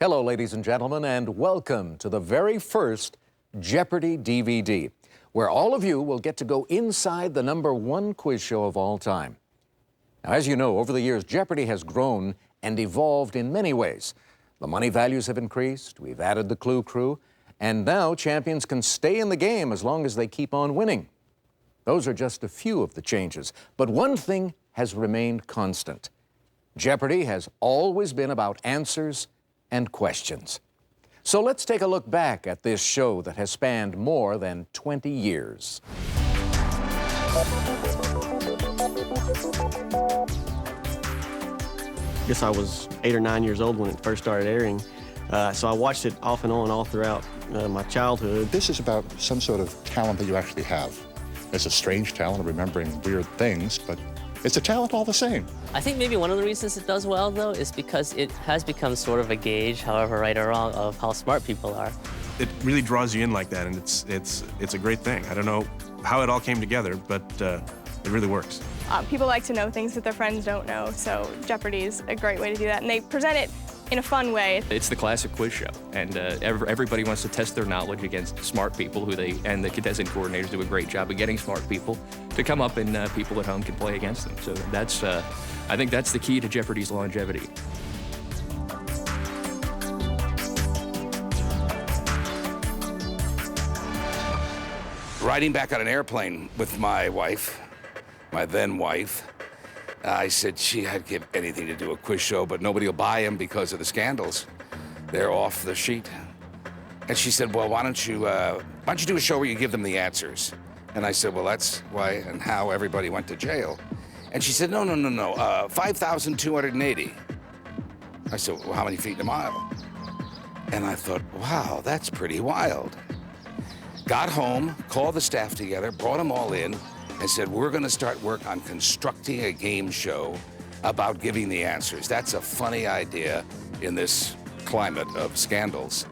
Hello, ladies and gentlemen, and welcome to the very first Jeopardy DVD, where all of you will get to go inside the #1 quiz show of all time. Now, as you know, over the years, Jeopardy has grown and evolved in many ways. The money values have increased, we've added the Clue Crew, and now champions can stay in the game as long as they keep on winning. Those are just a few of the changes, but one thing has remained constant. Jeopardy has always been about answers and questions. So let's take a look back at this show that has spanned more than 20 years. I guess I was 8 or 9 years old when it first started airing, so I watched it off and on all throughout my childhood. This is about some sort of talent that you actually have. It's a strange talent of remembering weird things, but it's a talent all the same. I think maybe one of the reasons it does well, though, is because it has become sort of a gauge, however right or wrong, of how smart people are. It really draws you in like that, and it's a great thing. I don't know how it all came together, but it really works. People like to know things that their friends don't know, so Jeopardy is a great way to do that, and they present it in a fun way. It's the classic quiz show, and everybody wants to test their knowledge against smart people, and the contestant coordinators do a great job of getting smart people to come up, and people at home can play against them. So that's, I think that's the key to Jeopardy's longevity. Riding back on an airplane with my wife, my then wife, I said, gee, I'd give anything to do a quiz show, but nobody will buy them because of the scandals. They're off the sheet. And she said, well, why don't you do a show where you give them the answers? And I said, well, that's why and how everybody went to jail. And she said, no, 5,280. I said, well, how many feet in a mile? And I thought, wow, that's pretty wild. Got home, called the staff together, brought them all in, and said, we're going to start work on constructing a game show about giving the answers. That's a funny idea in this climate of scandals.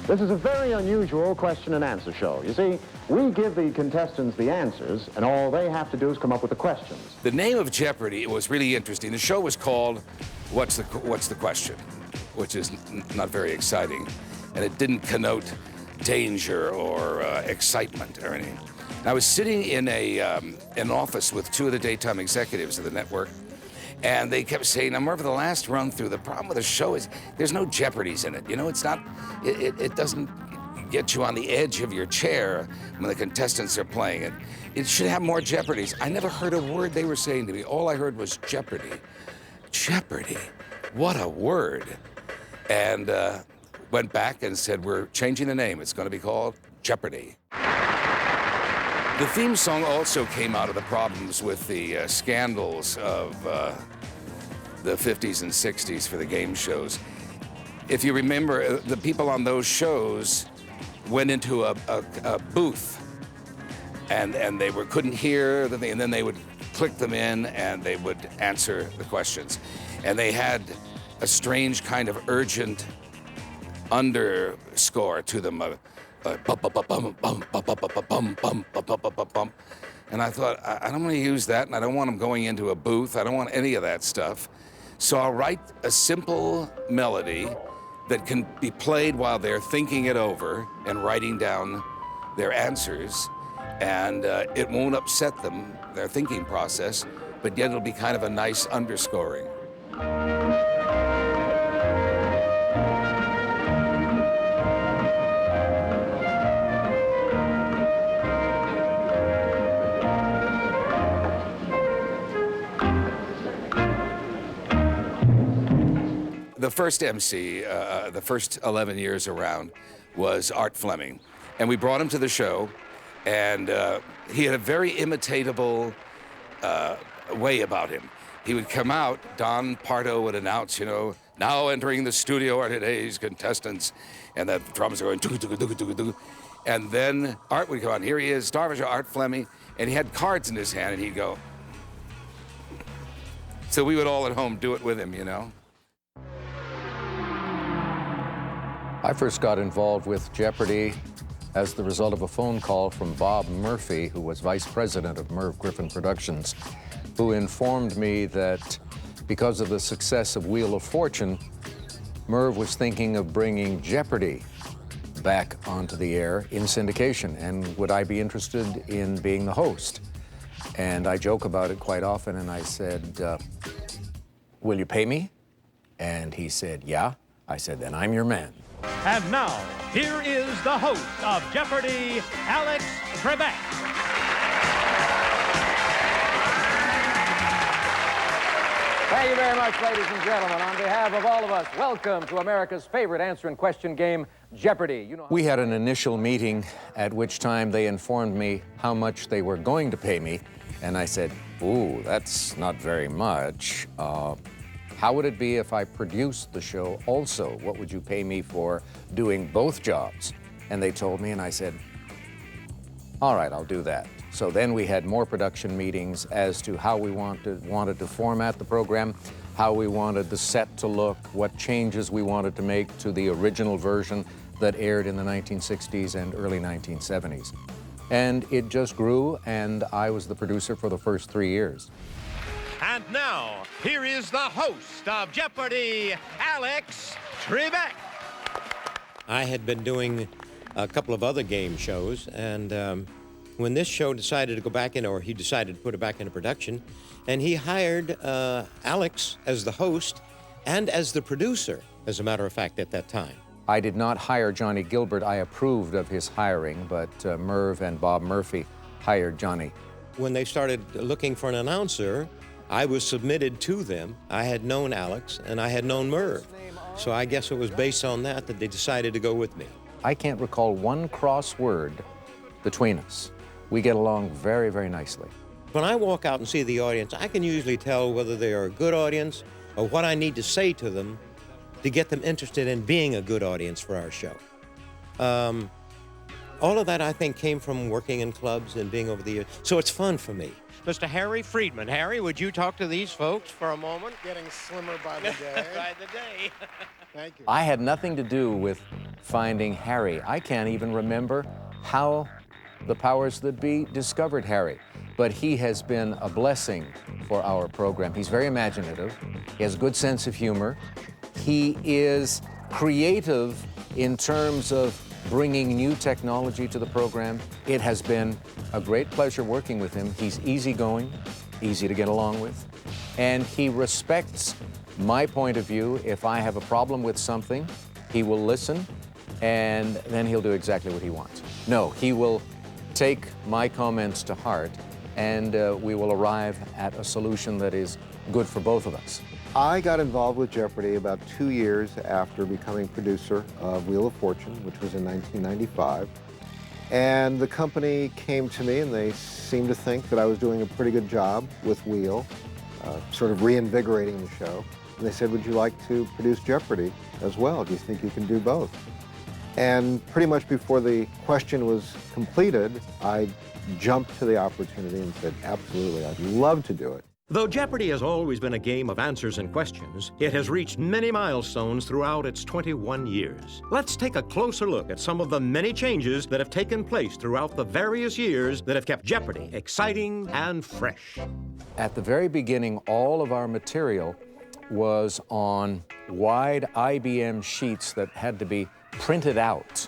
This is a very unusual question and answer show. You see, we give the contestants the answers, and all they have to do is come up with the questions. The name of Jeopardy was really interesting. The show was called What's the Question, which is not very exciting, and it didn't connote danger or excitement or anything. I was sitting in an office with two of the daytime executives of the network, and they kept saying, I'm over the last run through. The problem with the show is there's no Jeopardies in it. You know, it's not, it doesn't get you on the edge of your chair when the contestants are playing it. It should have more Jeopardies. I never heard a word they were saying to me. All I heard was Jeopardy. Jeopardy, what a word. And went back and said, we're changing the name. It's going to be called Jeopardy. The theme song also came out of the problems with the scandals of the 50s and 60s for the game shows. If you remember, the people on those shows went into a booth and they couldn't hear the thing, and then they would click them in and they would answer the questions. And they had a strange kind of urgent underscore to them. And I thought, I don't want to use that, and I don't want them going into a booth. I don't want any of that stuff. So I'll write a simple melody that can be played while they're thinking it over and writing down their answers, and it won't upset them, their thinking process, but yet it'll be kind of a nice underscoring. The first MC, the first 11 years around, was Art Fleming. And we brought him to the show, and he had a very imitatable way about him. He would come out, Don Pardo would announce, you know, now entering the studio are today's contestants, and the drums are going, doo-doo-doo-doo-doo-doo. And then Art would come on, here he is, Star Visual Art Fleming, and he had cards in his hand, and he'd go. So we would all at home do it with him, you know. I first got involved with Jeopardy as the result of a phone call from Bob Murphy, who was vice president of Merv Griffin Productions, who informed me that because of the success of Wheel of Fortune, Merv was thinking of bringing Jeopardy back onto the air in syndication, and would I be interested in being the host? And I joke about it quite often, and I said, will you pay me? And he said, yeah. I said, then I'm your man. And now, here is the host of Jeopardy, Alex Trebek. Thank you very much, ladies and gentlemen. On behalf of all of us, welcome to America's favorite answer and question game, Jeopardy. We had an initial meeting at which time they informed me how much they were going to pay me, and I said, ooh, that's not very much. How would it be if I produced the show also? What would you pay me for doing both jobs? And they told me, and I said, all right, I'll do that. So then we had more production meetings as to how we wanted to format the program, how we wanted the set to look, what changes we wanted to make to the original version that aired in the 1960s and early 1970s. And it just grew, and I was the producer for the first 3 years. And now, here is the host of Jeopardy, Alex Trebek. I had been doing a couple of other game shows, and when this show decided to go back in, or he decided to put it back into production, and he hired Alex as the host and as the producer, as a matter of fact, at that time. I did not hire Johnny Gilbert. I approved of his hiring, but Merv and Bob Murphy hired Johnny. When they started looking for an announcer, I was submitted to them. I had known Alex, and I had known Merv. So I guess it was based on that they decided to go with me. I can't recall one cross word between us. We get along very, very nicely. When I walk out and see the audience, I can usually tell whether they are a good audience or what I need to say to them to get them interested in being a good audience for our show. All of that, I think, came from working in clubs and being over the years. So it's fun for me. Mr. Harry Friedman. Harry, would you talk to these folks for a moment? Getting slimmer by the day. By the day. Thank you. I had nothing to do with finding Harry. I can't even remember how the powers that be discovered Harry. But he has been a blessing for our program. He's very imaginative. He has a good sense of humor. He is creative in terms of bringing new technology to the program. It has been a great pleasure working with him. He's easygoing, easy to get along with, and he respects my point of view. If I have a problem with something, he will listen, and then he'll do exactly what he wants. No, he will take my comments to heart, and we will arrive at a solution that is good for both of us. I got involved with Jeopardy about 2 years after becoming producer of Wheel of Fortune, which was in 1995. And the company came to me, and they seemed to think that I was doing a pretty good job with Wheel, sort of reinvigorating the show. And they said, would you like to produce Jeopardy as well? Do you think you can do both? And pretty much before the question was completed, I jumped to the opportunity and said, absolutely, I'd love to do it. Though Jeopardy has always been a game of answers and questions, it has reached many milestones throughout its 21 years. Let's take a closer look at some of the many changes that have taken place throughout the various years that have kept Jeopardy exciting and fresh. At the very beginning, all of our material was on wide IBM sheets that had to be printed out.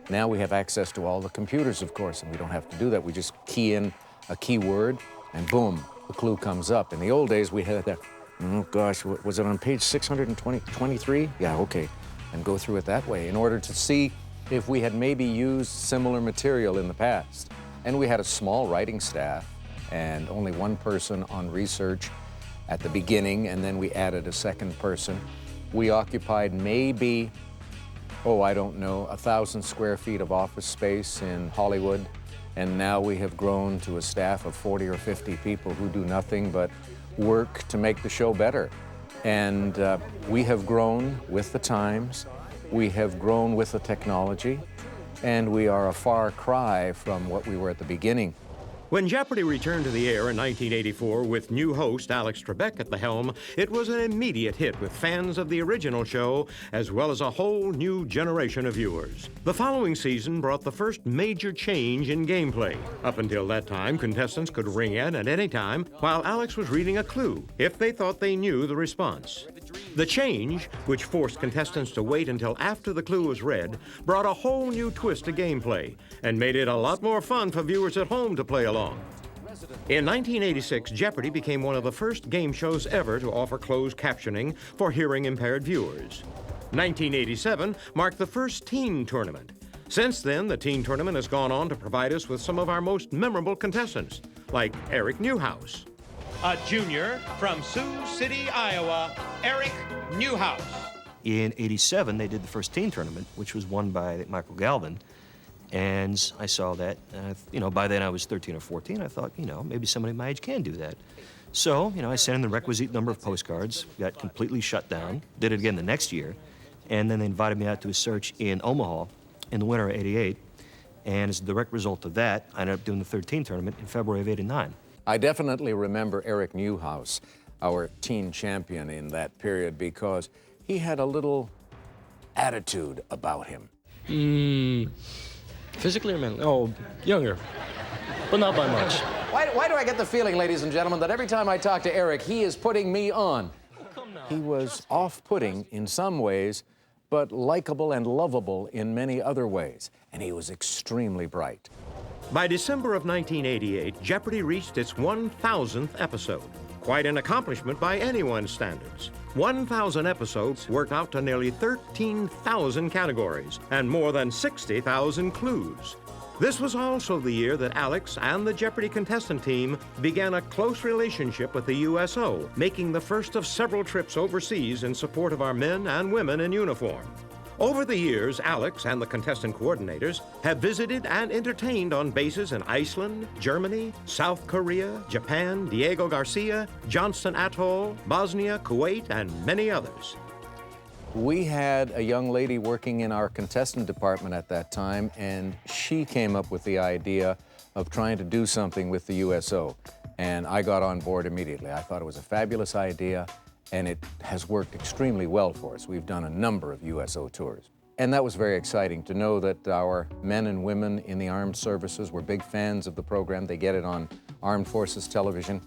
Now we have access to all the computers, of course, and we don't have to do that. We just key in a keyword, and boom, the clue comes up. In the old days, we had that, oh gosh, was it on page 623? Yeah, okay. And go through it that way in order to see if we had maybe used similar material in the past. And we had a small writing staff and only one person on research at the beginning, and then we added a second person. We occupied maybe, I don't know, 1,000 square feet of office space in Hollywood. And now we have grown to a staff of 40 or 50 people who do nothing but work to make the show better. And we have grown with the times, we have grown with the technology, and we are a far cry from what we were at the beginning. When Jeopardy returned to the air in 1984 with new host Alex Trebek at the helm, it was an immediate hit with fans of the original show, as well as a whole new generation of viewers. The following season brought the first major change in gameplay. Up until that time, contestants could ring in at any time while Alex was reading a clue, if they thought they knew the response. The change, which forced contestants to wait until after the clue was read, brought a whole new twist to gameplay and made it a lot more fun for viewers at home to play along. In 1986, Jeopardy became one of the first game shows ever to offer closed captioning for hearing-impaired viewers. 1987 marked the first teen tournament. Since then, the teen tournament has gone on to provide us with some of our most memorable contestants, like Eric Newhouse. A junior from Sioux City, Iowa, Eric Newhouse. In '87, they did the first teen tournament, which was won by Michael Galvin. And I saw that, by then I was 13 or 14. I thought, maybe somebody my age can do that. So, I sent in the requisite number of postcards, got completely shut down, did it again the next year, and then they invited me out to a search in Omaha in the winter of '88. And as a direct result of that, I ended up doing the third teen tournament in February of '89. I definitely remember Eric Newhouse, our teen champion in that period, because he had a little attitude about him. Physically or mentally? Oh, younger, but not by much. Why do I get the feeling, ladies and gentlemen, that every time I talk to Eric, he is putting me on? He was off-putting in some ways, but likable and lovable in many other ways, and he was extremely bright. By December of 1988, Jeopardy reached its 1,000th episode. Quite an accomplishment by anyone's standards. 1,000 episodes worked out to nearly 13,000 categories and more than 60,000 clues. This was also the year that Alex and the Jeopardy contestant team began a close relationship with the USO, making the first of several trips overseas in support of our men and women in uniform. Over the years, Alex and the contestant coordinators have visited and entertained on bases in Iceland, Germany, South Korea, Japan, Diego Garcia, Johnston Atoll, Bosnia, Kuwait, and many others. We had a young lady working in our contestant department at that time, and she came up with the idea of trying to do something with the USO. And I got on board immediately. I thought it was a fabulous idea, and it has worked extremely well for us. We've done a number of USO tours. And that was very exciting to know that our men and women in the armed services were big fans of the program. They get it on Armed Forces Television,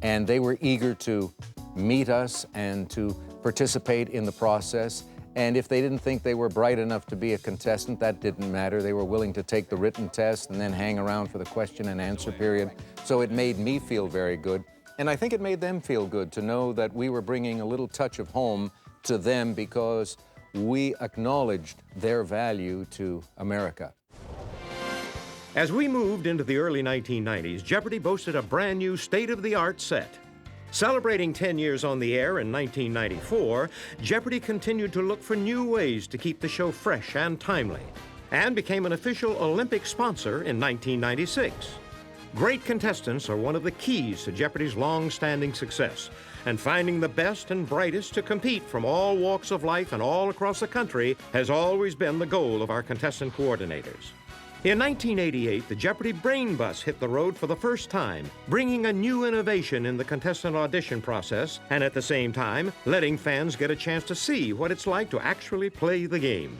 and they were eager to meet us and to participate in the process. And if they didn't think they were bright enough to be a contestant, that didn't matter. They were willing to take the written test and then hang around for the question and answer period. So it made me feel very good. And I think it made them feel good to know that we were bringing a little touch of home to them because we acknowledged their value to America. As we moved into the early 1990s, Jeopardy boasted a brand new state-of-the-art set. Celebrating 10 years on the air in 1994, Jeopardy continued to look for new ways to keep the show fresh and timely, and became an official Olympic sponsor in 1996. Great contestants are one of the keys to Jeopardy's long-standing success, and finding the best and brightest to compete from all walks of life and all across the country has always been the goal of our contestant coordinators. In 1988, the Jeopardy Brain Bus hit the road for the first time, bringing a new innovation in the contestant audition process, and at the same time, letting fans get a chance to see what it's like to actually play the game.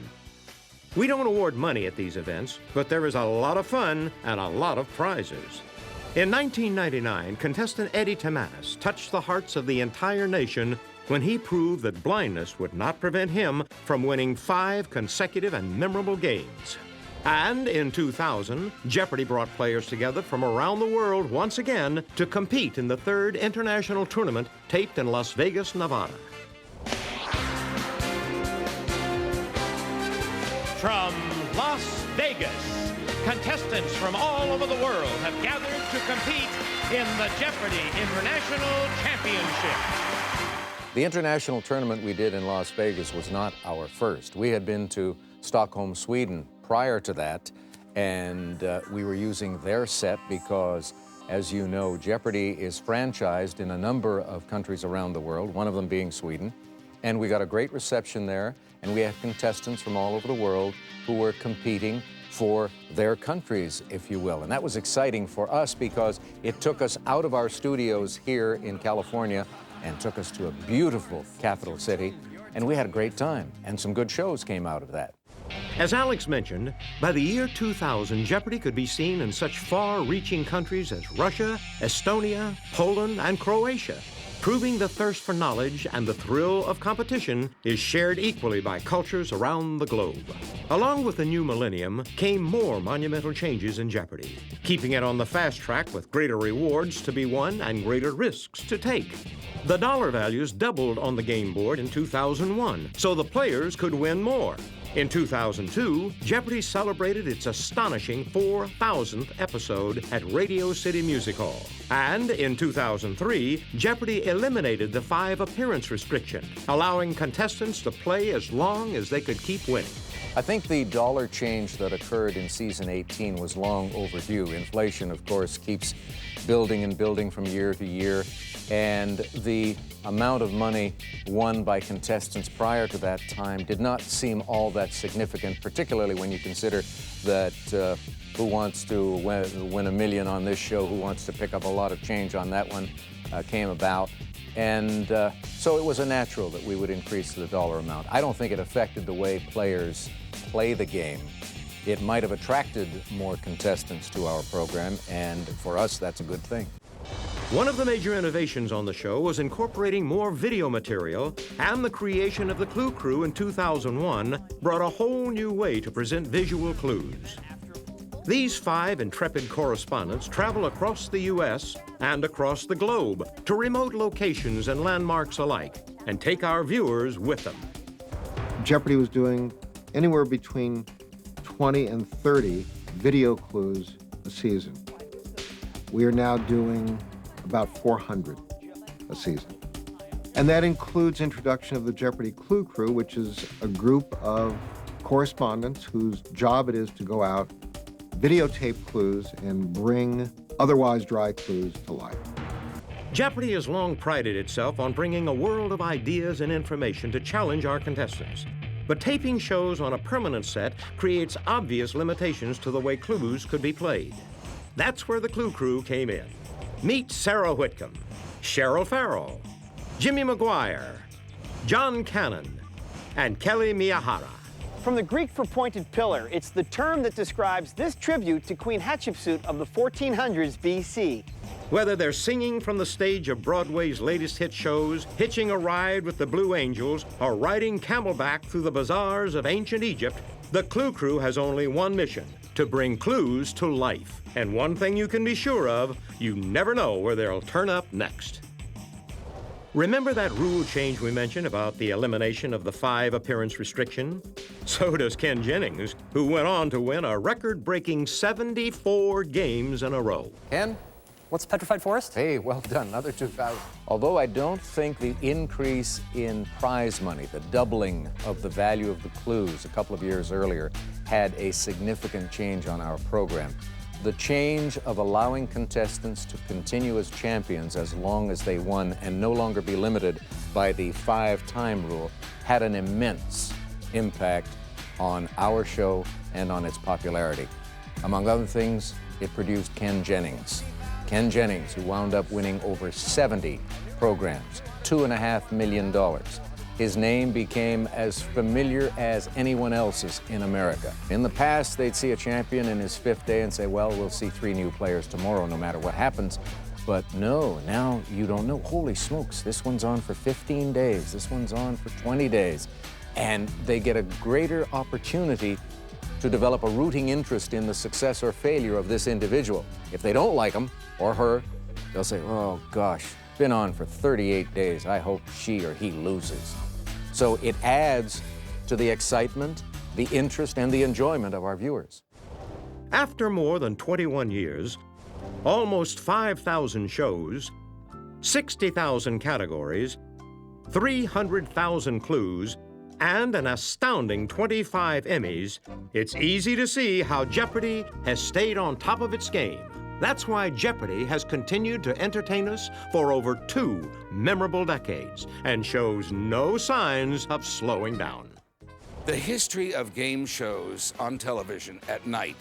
We don't award money at these events, but there is a lot of fun and a lot of prizes. In 1999, contestant Eddie Tamanis touched the hearts of the entire nation when he proved that blindness would not prevent him from winning 5 consecutive and memorable games. And in 2000, Jeopardy brought players together from around the world once again to compete in the 3rd international tournament taped in Las Vegas, Nevada. From Las Vegas, contestants from all over the world have gathered to compete in the Jeopardy International Championship. The international tournament we did in Las Vegas was not our first. We had been to Stockholm, Sweden prior to that, and we were using their set because, as you know, Jeopardy is franchised in a number of countries around the world, one of them being Sweden. And we got a great reception there, and we had contestants from all over the world who were competing for their countries, if you will. And that was exciting for us because it took us out of our studios here in California and took us to a beautiful capital city, and we had a great time, and some good shows came out of that. As Alex mentioned, by the year 2000, Jeopardy could be seen in such far-reaching countries as Russia, Estonia, Poland, and Croatia. proving the thirst for knowledge and the thrill of competition is shared equally by cultures around the globe. Along with the new millennium came more monumental changes in Jeopardy, keeping it on the fast track with greater rewards to be won and greater risks to take. The dollar values doubled on the game board in 2001, so the players could win more. In 2002, Jeopardy celebrated its astonishing 4,000th episode at Radio City Music Hall. And in 2003, Jeopardy eliminated the 5 appearance restriction, allowing contestants to play as long as they could keep winning. I think the dollar change that occurred in season 18 was long overdue. Inflation, of course, keeps building and building from year to year, and the amount of money won by contestants prior to that time did not seem all that significant, particularly when you consider that Who Wants to win $1 million on this show, Who Wants to pick up a lot of change on that one came about. And so it was a natural that we would increase the dollar amount. I don't think it affected the way players play the game. It might have attracted more contestants to our program, and for us, that's a good thing. One of the major innovations on the show was incorporating more video material, and the creation of the Clue Crew in 2001 brought a whole new way to present visual clues. These 5 intrepid correspondents travel across the U.S. and across the globe to remote locations and landmarks alike, and take our viewers with them. Jeopardy was doing anywhere between 20 and 30 video clues a season. We are now doing about 400 a season. And that includes introduction of the Jeopardy Clue Crew, which is a group of correspondents whose job it is to go out, videotape clues, and bring otherwise dry clues to life. Jeopardy has long prided itself on bringing a world of ideas and information to challenge our contestants. But taping shows on a permanent set creates obvious limitations to the way clues could be played. That's where the Clue Crew came in. Meet Sarah Whitcomb, Cheryl Farrell, Jimmy McGuire, John Cannon, and Kelly Miyahara. From the Greek for pointed pillar, it's the term that describes this tribute to Queen Hatshepsut of the 1400s BC. Whether they're singing from the stage of Broadway's latest hit shows, hitching a ride with the Blue Angels, or riding camelback through the bazaars of ancient Egypt, the Clue Crew has only one mission: to bring clues to life. And one thing you can be sure of, you never know where they'll turn up next. Remember that rule change we mentioned about the elimination of the 5 appearance restriction? So does Ken Jennings, who went on to win a record-breaking 74 games in a row. Ken? What's Petrified Forest? Hey, well done, another 2,000. Although I don't think the increase in prize money, the doubling of the value of the clues a couple of years earlier, had a significant change on our program. The change of allowing contestants to continue as champions as long as they won and no longer be limited by the 5-time rule had an immense impact on our show and on its popularity. Among other things, it produced Ken Jennings. Ken Jennings, who wound up winning over 70 programs, $2.5 million. His name became as familiar as anyone else's in America. In the past, they'd see a champion in his 5th day and say, well, we'll see 3 new players tomorrow, no matter what happens. But no, now you don't know. Holy smokes, this one's on for 15 days. This one's on for 20 days. And they get a greater opportunity to develop a rooting interest in the success or failure of this individual. If they don't like him or her, they'll say, oh gosh, been on for 38 days. I hope she or he loses. So it adds to the excitement, the interest, and the enjoyment of our viewers. After more than 21 years, almost 5,000 shows, 60,000 categories, 300,000 clues, and an astounding 25 Emmys, it's easy to see how Jeopardy has stayed on top of its game. That's why Jeopardy has continued to entertain us for over 2 memorable decades and shows no signs of slowing down. The history of game shows on television at night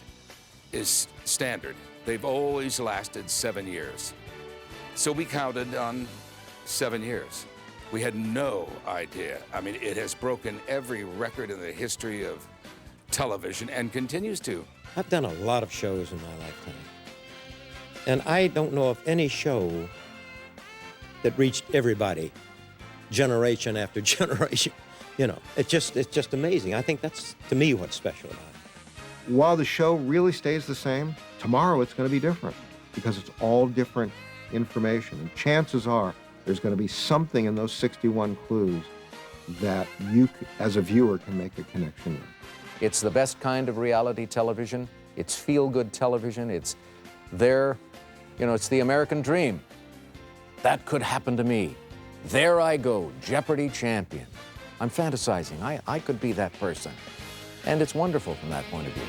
is standard. They've always lasted 7 years. So we counted on 7 years. We had no idea. I mean, it has broken every record in the history of television and continues to. I've done a lot of shows in my lifetime. And I don't know of any show that reached everybody, generation after generation. You know, it's just amazing. I think that's, to me, what's special about it. While the show really stays the same, tomorrow it's going to be different because it's all different information. And chances are there's going to be something in those 61 clues that you, as a viewer, can make a connection with. It's the best kind of reality television. It's feel-good television. It's there, you know, it's the American dream. That could happen to me. There I go, Jeopardy champion. I'm fantasizing. I could be that person. And it's wonderful from that point of view.